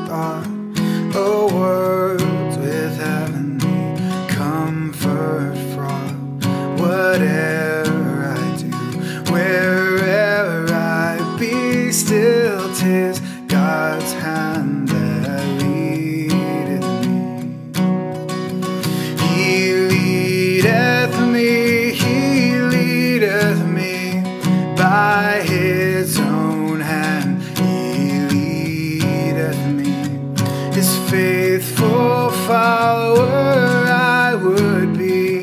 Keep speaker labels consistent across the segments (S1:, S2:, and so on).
S1: are a world with heavenly comfort from whatever I do, wherever I be still. 'Tis God's hand that leadeth me. He leadeth me by His own hand. He leadeth me, His faithful follower I would be,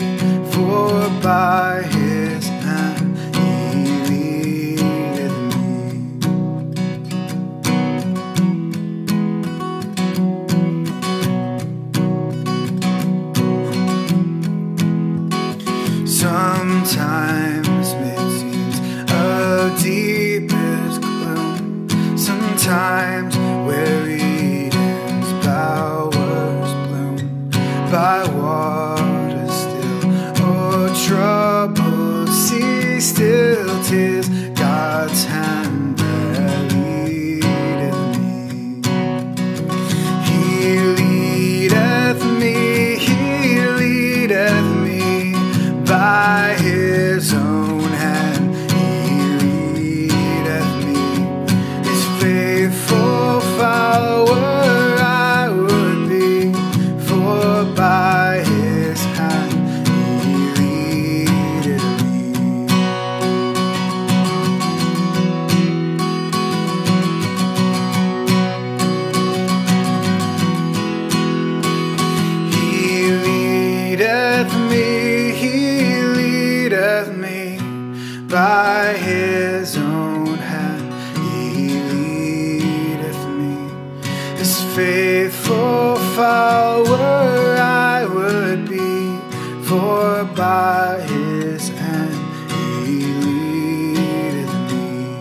S1: for by His hand He leadeth me. Sometimes mid-seas of deepest gloom, sometimes where Eden's bowers bloom, by water still or troubled sea still. 'Tis God's hand that leadeth me. He leadeth me by His own hand. He leadeth me, His faithful follower I would be, for by His hand He leadeth me. He leadeth me by His own hand. He leadeth me, His faithful follower I would be, for by His hand He leadeth me.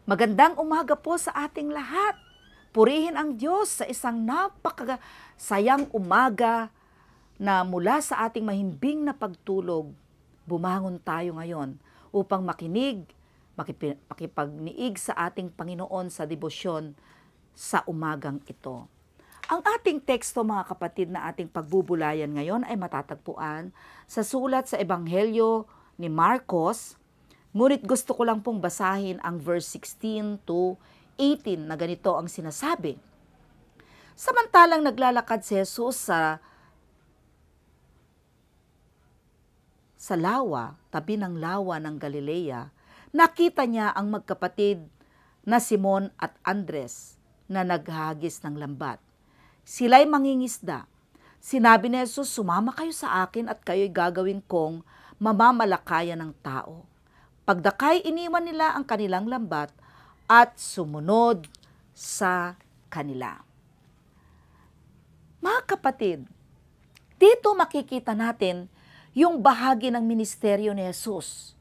S2: Magandang umaga po sa ating lahat. Purihin ang Diyos sa isang napakasayang umaga na mula sa ating mahimbing na pagtulog, bumangon tayo ngayon upang makinig, makipagniig sa ating Panginoon sa debosyon sa umagang ito. Ang ating teksto, mga kapatid, na ating pagbubulayan ngayon ay matatagpuan sa sulat sa Ebanghelyo ni Marcos. Ngunit gusto ko lang pong basahin ang verse 16 to 18 na ganito ang sinasabi. Samantalang naglalakad si Jesus sa lawa, tabi ng lawa ng Galilea, nakita niya ang magkapatid na Simon at Andres na naghagis ng lambat. Sila'y mangingisda. Sinabi ni Jesus, sumama kayo sa akin at kayo'y gagawin kong mamamalakayan ng tao. Pagdakay, iniwan nila ang kanilang lambat at sumunod sa kanila. Mga kapatid, dito makikita natin yung bahagi ng ministeryo ni Jesus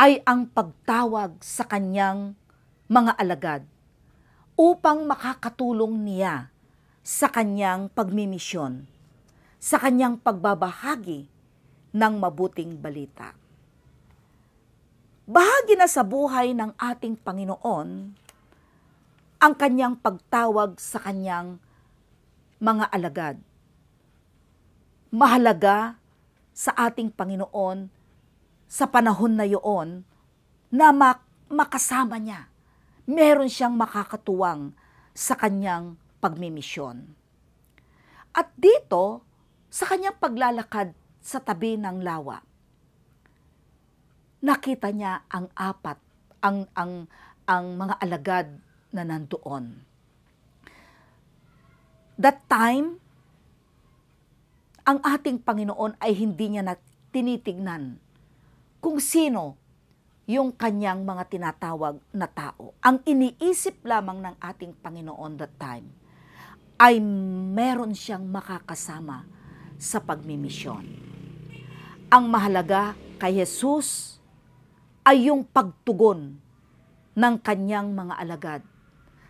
S2: ay ang pagtawag sa kanyang mga alagad upang makakatulong niya sa kanyang pagmimisyon, sa kanyang pagbabahagi ng mabuting balita. Bahagi na sa buhay ng ating Panginoon ang kanyang pagtawag sa kanyang mga alagad. Mahalaga sa ating Panginoon sa panahon na iyon na makasama niya. Meron siyang makakatuwang sa kanyang pagmimisyon. At dito, sa kanyang paglalakad sa tabi ng lawa, nakita niya ang mga alagad na nandoon. That time, ang ating Panginoon ay hindi niya tinitignan kung sino yung kanyang mga tinatawag na tao. Ang iniisip lamang ng ating Panginoon that time ay meron siyang makakasama sa pagmimisyon. Ang mahalaga kay Jesus ay yung pagtugon ng kanyang mga alagad,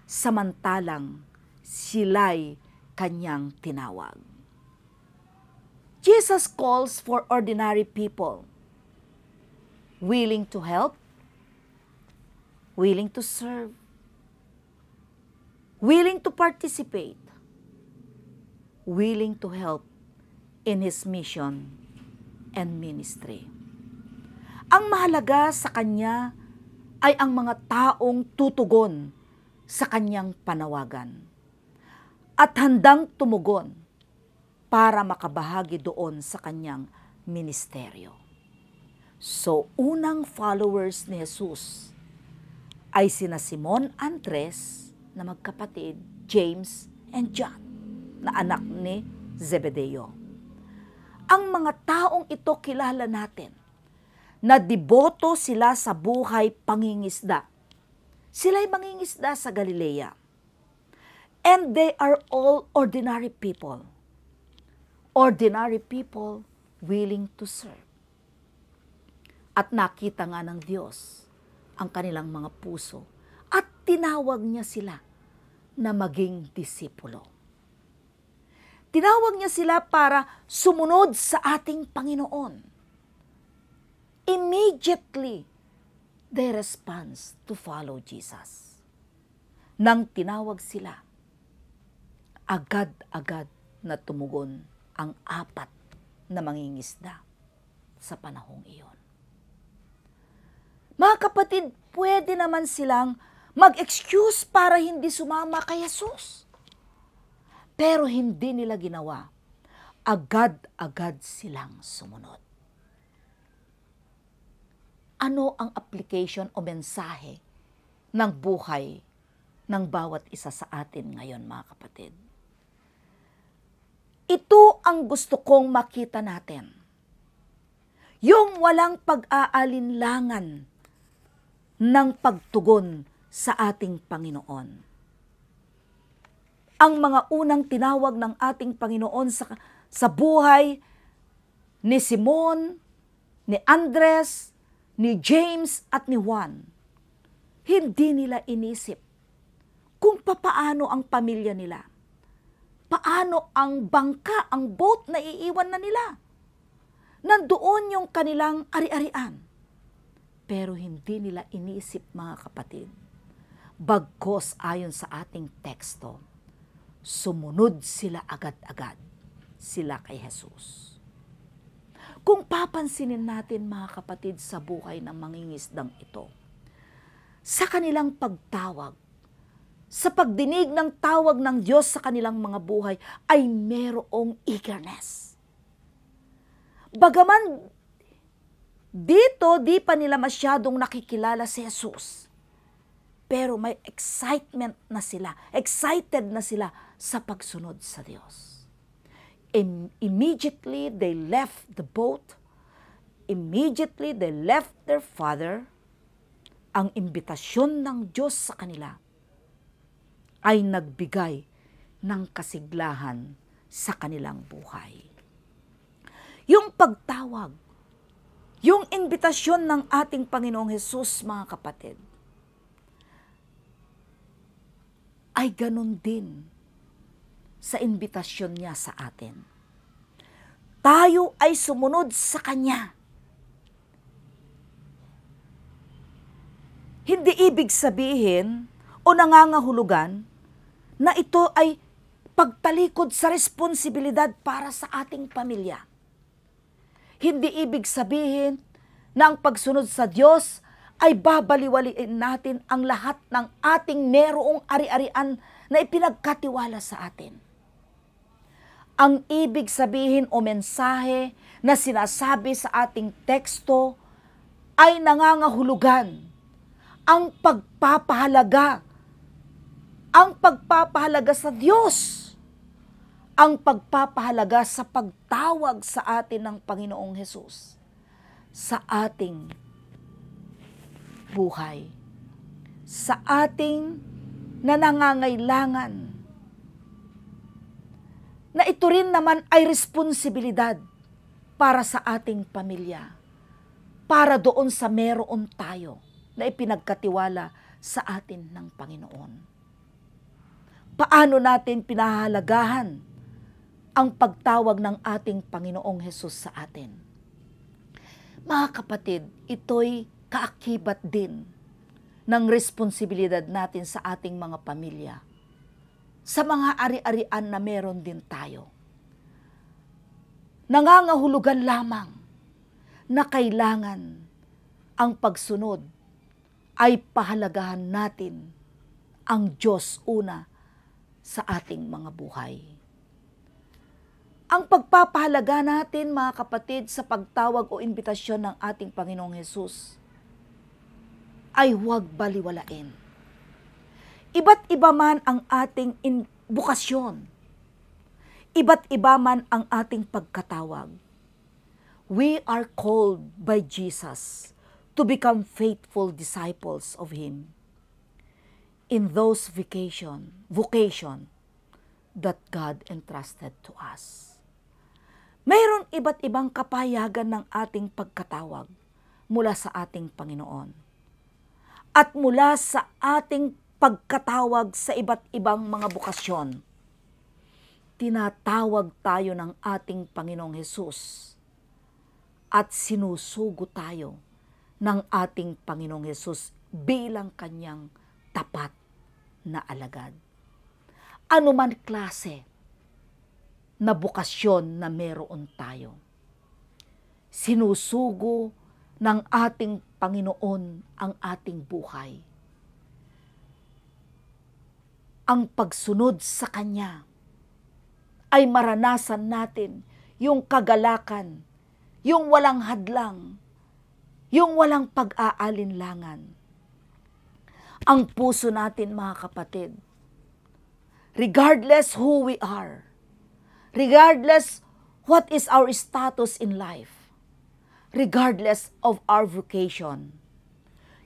S2: samantalang sila'y kanyang tinawag. Jesus calls for ordinary people, willing to help, willing to serve, willing to participate, willing to help in His mission and ministry. Ang mahalaga sa Kanya ay ang mga taong tutugon sa Kanyang panawagan at handang tumugon para makabahagi doon sa Kanyang ministeryo. So, unang followers ni Jesus ay sina Simon Andres na magkapatid, James and John, na anak ni Zebedeo. Ang mga taong ito kilala natin, na deboto sila sa buhay pangingisda. Sila'y mangingisda sa Galilea. And they are all ordinary people. Ordinary people willing to serve. At nakita nga ng Diyos ang kanilang mga puso at tinawag niya sila na maging disipulo. Tinawag niya sila para sumunod sa ating Panginoon. Immediately, they respond to follow Jesus. Nang tinawag sila, agad-agad na tumugon ang 4 na mangingisda sa panahong iyon. Mga kapatid, pwede naman silang mag-excuse para hindi sumama kay Jesus. Pero hindi nila ginawa. Agad-agad silang sumunod. Ano ang application o mensahe ng buhay ng bawat isa sa atin ngayon, mga kapatid? Ito ang gusto kong makita natin. Yung walang pag-aalinlangan ng pagtugon sa ating Panginoon. Ang mga unang tinawag ng ating Panginoon sa buhay ni Simon, ni Andres, ni James at ni Juan, hindi nila inisip kung papaano ang pamilya nila. Paano ang bangka, ang boat na iiwan na nila. Nandoon yung kanilang ari-arian. Pero hindi nila inisip, mga kapatid. Bagkos ayon sa ating teksto, sumunod sila agad-agad, sila kay Jesus. Kung papansinin natin, mga kapatid, sa buhay ng mangingisdang ito, sa kanilang pagtawag, sa pagdinig ng tawag ng Diyos sa kanilang mga buhay, ay merong eagerness. Bagaman dito, di pa nila masyadong nakikilala si Jesus, pero may excitement na sila, excited na sila sa pagsunod sa Diyos. Immediately, they left the boat. Immediately, they left their father. Ang imbitasyon ng Diyos sa kanila ay nagbigay ng kasiglahan sa kanilang buhay. Yung pagtawag, yung imbitasyon ng ating Panginoong Hesus, mga kapatid, ay ganun din sa imbitasyon niya sa atin. Tayo ay sumunod sa Kanya. Hindi ibig sabihin o nangangahulugan na ito ay pagtalikod sa responsibilidad para sa ating pamilya. Hindi ibig sabihin na ang pagsunod sa Diyos ay babaliwaliin natin ang lahat ng ating merong ari-arian na ipinagkatiwala sa atin. Ang ibig sabihin o mensahe na sinasabi sa ating teksto ay nangangahulugan ang pagpapahalaga sa Diyos, ang pagpapahalaga sa pagtawag sa atin ng Panginoong Hesus sa ating buhay, sa ating nangangailangan, na ito rin naman ay responsibilidad para sa ating pamilya, para doon sa meron tayo na ipinagkatiwala sa atin ng Panginoon. Paano natin pinahahalagahan ang pagtawag ng ating Panginoong Hesus sa atin? Mga kapatid, ito'y kaakibat din ng responsibilidad natin sa ating mga pamilya. Sa mga ari-arian na meron din tayo. Nangangahulugan lamang na kailangan ang pagsunod ay pahalagahan natin ang Diyos una sa ating mga buhay. Ang pagpapahalaga natin, mga kapatid, sa pagtawag o imbitasyon ng ating Panginoong Hesus ay huwag baliwalain. Iba't iba man ang ating bukasyon. Iba't iba man ang ating pagkatawag. We are called by Jesus to become faithful disciples of Him in those vocation that God entrusted to us. Mayroon iba't ibang kapahayagan ng ating pagkatawag mula sa ating Panginoon. At mula sa ating pagkatawag sa iba't ibang mga bukasyon, tinatawag tayo ng ating Panginoong Hesus at sinusugo tayo ng ating Panginoong Hesus bilang kanyang tapat na alagad. Ano man klase na bukasyon na meron tayo, sinusugo ng ating Panginoon ang ating buhay. Ang pagsunod sa Kanya ay maranasan natin yung kagalakan, yung walang hadlang, yung walang pag-aalinlangan. Ang puso natin, mga kapatid, regardless who we are, regardless what is our status in life, regardless of our vocation,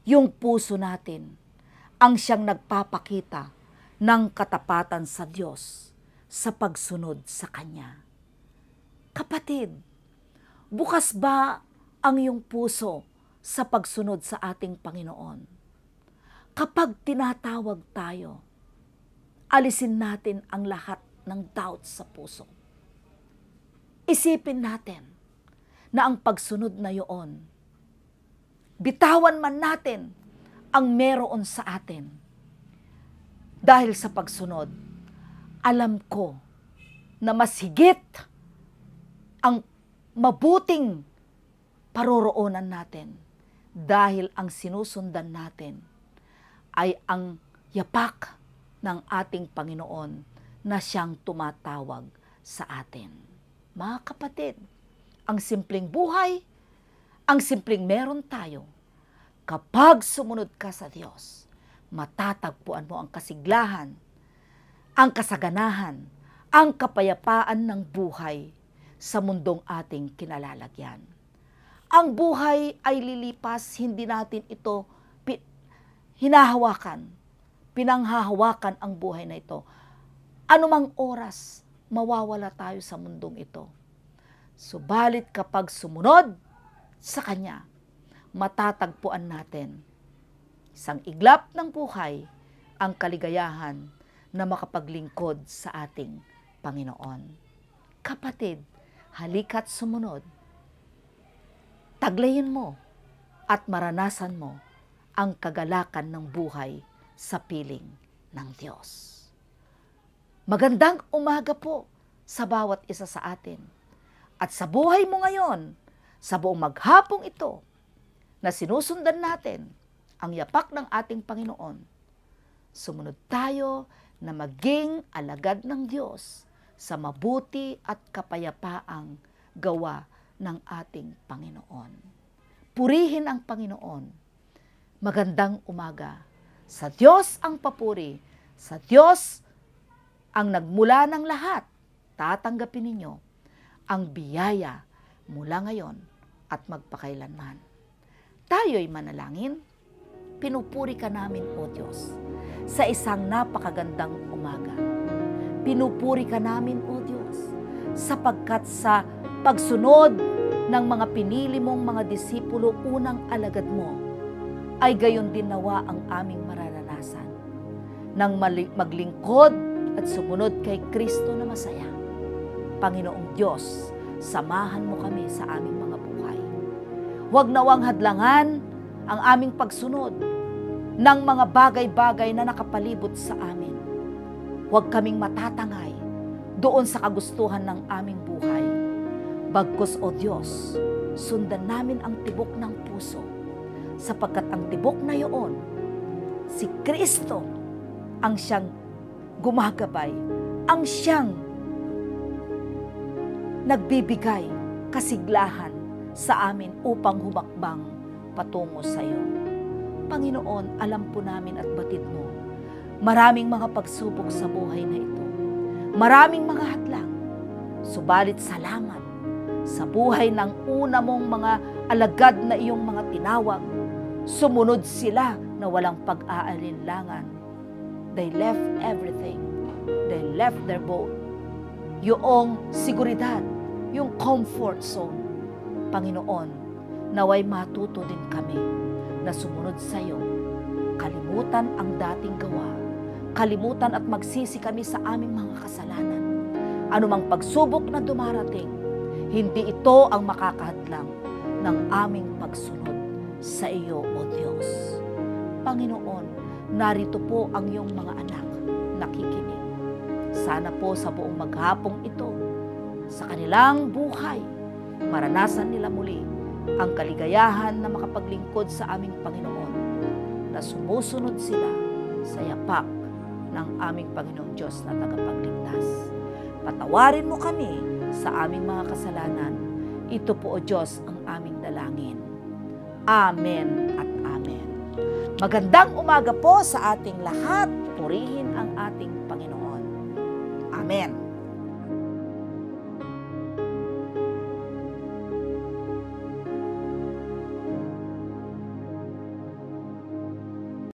S2: yung puso natin ang siyang nagpapakita ng katapatan sa Diyos sa pagsunod sa Kanya. Kapatid, bukas ba ang iyong puso sa pagsunod sa ating Panginoon? Kapag tinatawag tayo, alisin natin ang lahat ng doubt sa puso. Isipin natin na ang pagsunod na iyon, bitawan man natin ang meron sa atin. Dahil sa pagsunod, alam ko na mas higit ang mabuting paroroonan natin dahil ang sinusundan natin ay ang yapak ng ating Panginoon na siyang tumatawag sa atin. Mga kapatid, ang simpleng buhay, ang simpleng meron tayo, kapag sumunod ka sa Diyos, matatagpuan mo ang kasiglahan, ang kasaganahan, ang kapayapaan ng buhay sa mundong ating kinalalagyan. Ang buhay ay lilipas, hindi natin ito hinahawakan, pinanghahawakan ang buhay na ito. Anumang oras, mawawala tayo sa mundong ito. Subalit kapag sumunod sa Kanya, matatagpuan natin isang iglap ng buhay, ang kaligayahan na makapaglingkod sa ating Panginoon. Kapatid, halika't sumunod. Taglayin mo at maranasan mo ang kagalakan ng buhay sa piling ng Diyos. Magandang umaga po sa bawat isa sa atin. At sa buhay mo ngayon, sa buong maghapong ito, na sinusundan natin ang yapak ng ating Panginoon, sumunod tayo na maging alagad ng Diyos sa mabuti at kapayapaang gawa ng ating Panginoon. Purihin ang Panginoon. Magandang umaga. Sa Diyos ang papuri, sa Diyos ang nagmula ng lahat, tatanggapin ninyo ang biyaya mula ngayon at magpakailanman. Tayo'y manalangin. Pinupuri ka namin, O Diyos, sa isang napakagandang umaga. Pinupuri ka namin, O Diyos, sapagkat sa pagsunod ng mga pinili mong mga disipulo, unang alagad mo, ay gayon din nawa ang aming mararanasan. Nang maglingkod at sumunod kay Kristo na masaya. Panginoong Diyos, samahan mo kami sa aming mga buhay. Huwag nawang hadlangan ang aming pagsunod ng mga bagay-bagay na nakapalibot sa amin. Huwag kaming matatangay doon sa kagustuhan ng aming buhay. Bagkus, O Diyos, sundan namin ang tibok ng puso, sapagkat ang tibok na iyon, si Kristo ang siyang gumagabay, ang siyang nagbibigay kasiglahan sa amin upang humakbang patungo sa iyo. Panginoon, alam po namin at batid mo, maraming mga pagsubok sa buhay na ito. Maraming mga hadlang. Subalit salamat sa buhay ng una mong mga alagad na iyong mga tinawag. Sumunod sila na walang pag-aalinlangan. They left everything. They left their boat. Yung seguridad, yung comfort zone. Panginoon, naway matuto din kami na sumunod sa iyo. Kalimutan ang dating gawa. Kalimutan at magsisi kami sa aming mga kasalanan. Anumang pagsubok na dumarating, hindi ito ang makakahadlang ng aming pagsunod sa iyo, O Diyos. Panginoon, narito po ang iyong mga anak nakikinig. Sana po sa buong maghapong ito, sa kanilang buhay, maranasan nila muli ang kaligayahan na makapaglingkod sa aming Panginoon, na sumusunod sila sa yapak ng aming Panginoong Diyos na tagapagligtas. Patawarin mo kami sa aming mga kasalanan. Ito po, O Diyos, ang aming dalangin. Amen at amen. Magandang umaga po sa ating lahat. Purihin ang ating Panginoon. Amen.